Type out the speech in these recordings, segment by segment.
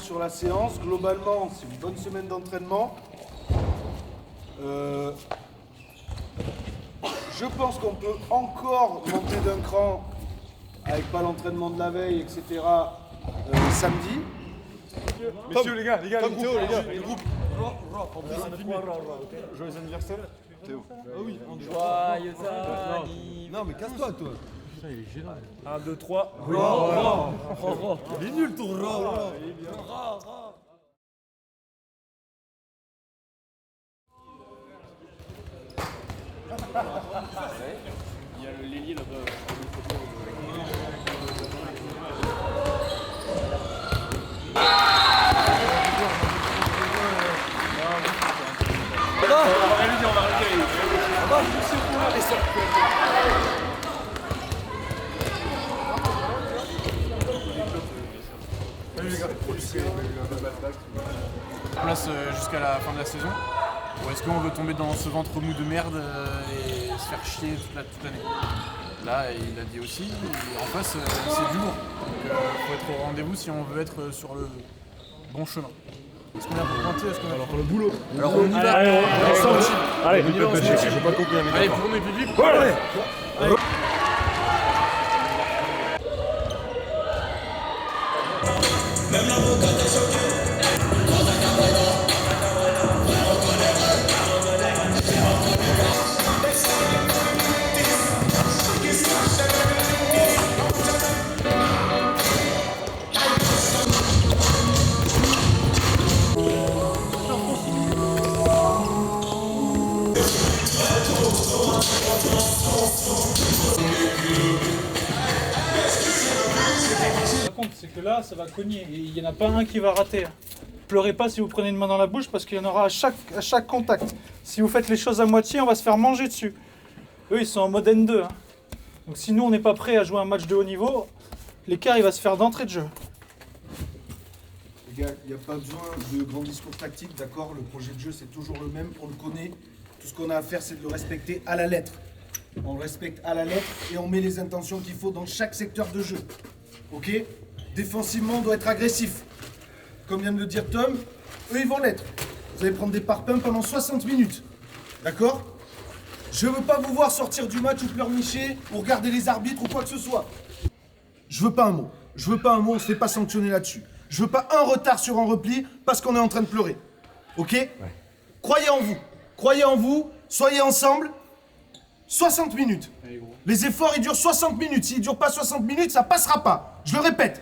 Sur la séance, globalement, c'est une bonne semaine d'entraînement. Je pense qu'on peut encore monter d'un cran avec pas l'entraînement de la veille, etc. Samedi. Messieurs, les gars, Théo, le groupe. Joyeux anniversaire, Théo. Ah oui, Joyeux anniversaire. Non, mais casse-toi, toi. Ça, il est gênant. 1, 2, 3. Il est nul ton rat. Il y a le l'ailier là-bas. Place jusqu'à la fin de la saison, ou est-ce qu'on veut tomber dans ce ventre mou de merde et se faire chier toute l'année? Là, il a dit aussi, et en face, c'est du lourd. Donc il faut être au rendez-vous si on veut être sur le bon chemin. Est-ce qu'on a pour pointer? Est-ce qu'on a pour le boulot? Alors on y va. Allez, on y va, on se motive. j'ai pas compris. Allez, pour mes publics. Allez. C'est que là, ça va cogner et il n'y en a pas un qui va rater. Pleurez pas si vous prenez une main dans la bouche parce qu'il y en aura à chaque contact. Si vous faites les choses à moitié, on va se faire manger dessus. Eux, ils sont en mode N2. Hein. Donc si nous, on n'est pas prêt à jouer un match de haut niveau, l'écart, il va se faire d'entrée de jeu. Les gars, il n'y a pas besoin de grands discours tactiques, d'accord? Le projet de jeu, c'est toujours le même, on le connaît. Tout ce qu'on a à faire, c'est de le respecter à la lettre. On le respecte à la lettre et on met les intentions qu'il faut dans chaque secteur de jeu. Ok? Défensivement, on doit être agressif. Comme vient de le dire Tom, eux, ils vont l'être. Vous allez prendre des pare-pumps pendant 60 minutes. D'accord? Je veux pas vous voir sortir du match ou pleurnicher ou regarder les arbitres ou quoi que ce soit. Je veux pas un mot. Je veux pas un mot, on se fait pas sanctionner là-dessus. Je veux pas un retard sur un repli parce qu'on est en train de pleurer. Ok? Ouais. Croyez en vous. Croyez en vous. Soyez ensemble. 60 minutes. Les efforts, ils durent 60 minutes. S'ils durent pas 60 minutes, ça passera pas. Je le répète.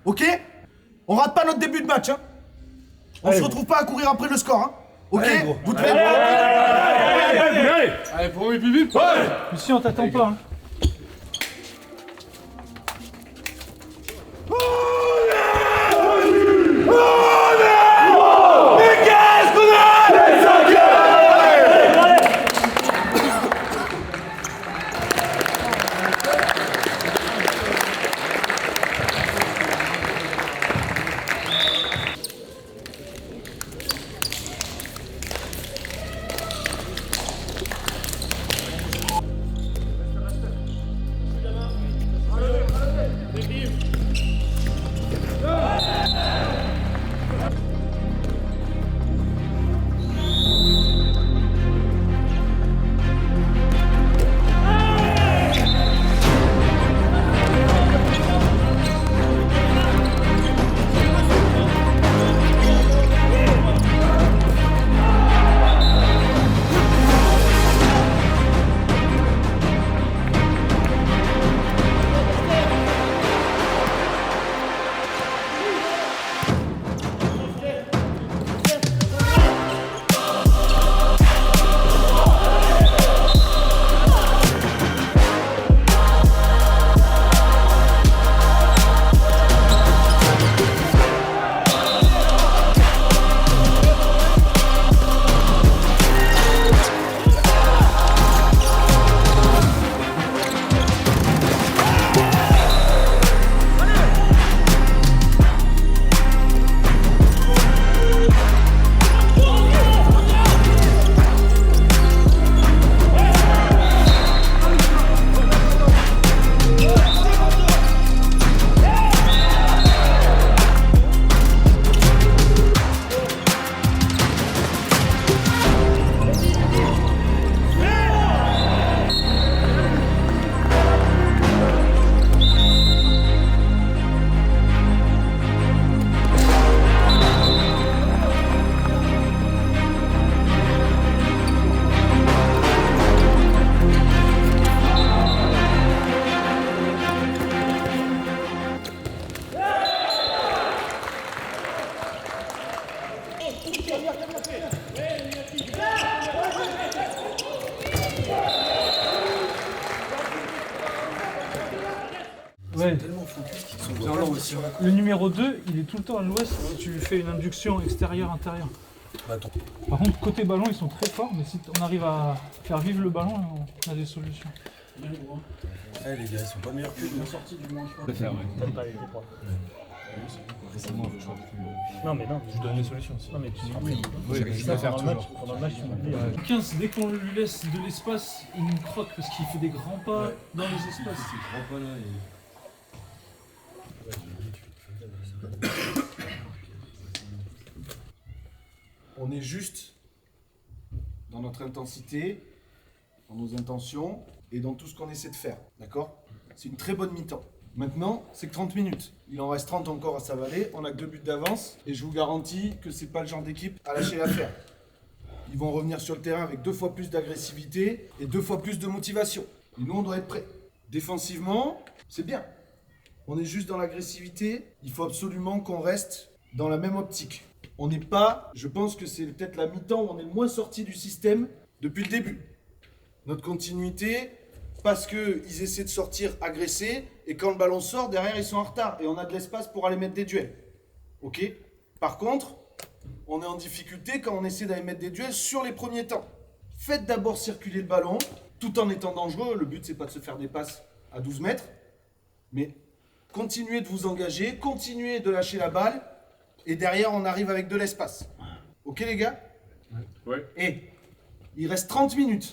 Ok? On rate pas notre début de match. Hein. On se retrouve pas à courir après le score. Hein. Ok? Vous devez être... Allez, pour mes publics. Ici, on t'attend pas. Hein. Bien là aussi. Le numéro 2, il est tout le temps à l'ouest si tu lui fais une induction extérieure-intérieure. Par contre, côté ballon, ils sont très forts, mais si on arrive à faire vivre le ballon, on a des solutions. Eh les gars, ils sont pas meilleurs que nous. Non mais non, je donne des solutions aussi. Non mais tu Oui, pendant le match, tu m'as dit. 15, dès qu'on lui laisse de l'espace, il nous croque parce qu'il fait des grands pas dans les espaces. On est juste dans notre intensité, dans nos intentions et dans tout ce qu'on essaie de faire. D'accord? C'est une très bonne mi-temps. Maintenant, c'est que 30 minutes. Il en reste 30 encore à s'avaler. On a que 2 buts d'avance. Et je vous garantis que c'est pas le genre d'équipe à lâcher l'affaire. Ils vont revenir sur le terrain avec 2 fois plus d'agressivité et 2 fois plus de motivation. Et nous, on doit être prêts. Défensivement, c'est bien. On est juste dans l'agressivité. Il faut absolument qu'on reste dans la même optique. On n'est pas, je pense que c'est peut-être la mi-temps où on est le moins sorti du système depuis le début. Notre continuité, parce qu'ils essaient de sortir agressés, et quand le ballon sort, derrière ils sont en retard, et on a de l'espace pour aller mettre des duels. Ok? Par contre, on est en difficulté quand on essaie d'aller mettre des duels sur les premiers temps. Faites d'abord circuler le ballon, tout en étant dangereux. Le but, c'est pas de se faire des passes à 12 mètres, mais continuez de vous engager, continuez de lâcher la balle, et derrière, on arrive avec de l'espace. Ok, les gars? Ouais. Et il reste 30 minutes.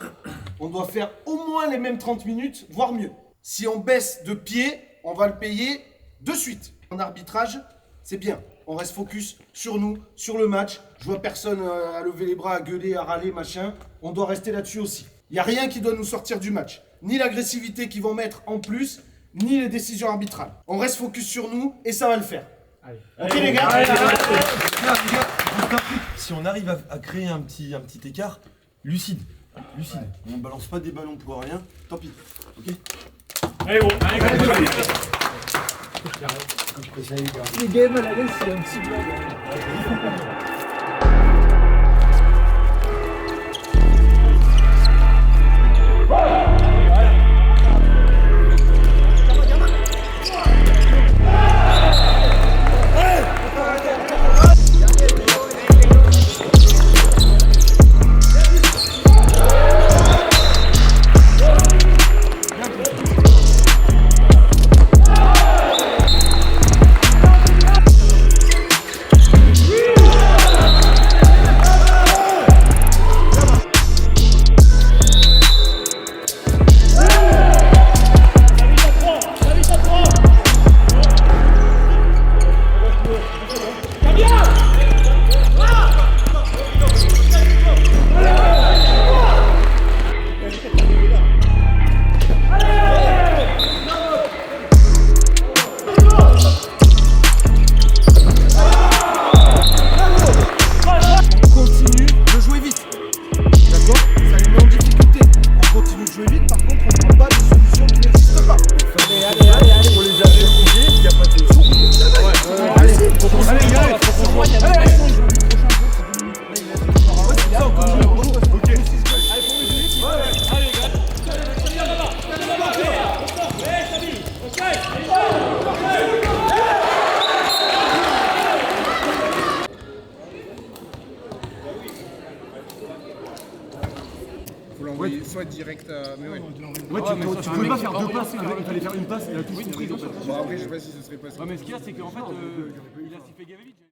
On doit faire au moins les mêmes 30 minutes, voire mieux. Si on baisse de pied, on va le payer de suite. En arbitrage, c'est bien. On reste focus sur nous, sur le match. Je vois personne à lever les bras, à gueuler, à râler, machin. On doit rester là-dessus aussi. Il n'y a rien qui doit nous sortir du match. Ni l'agressivité qu'ils vont mettre en plus, ni les décisions arbitrales. On reste focus sur nous et ça va le faire. Allez. Ok les gars? Si on arrive à créer un petit écart, lucide. On balance pas des ballons pour rien, tant pis. Ok? Allez, bon. Les games à la laisse, c'est un petit blague. Faut l'envoyer soit direct à. Mais ouais. Ouais, tu pouvais pas faire 2 passes, il fallait faire une passe et la touche. Bon, après, je sais pas si ce serait passé. Ouais, mais ce qu'il y a, c'est qu'en fait, il a fait gaver vite.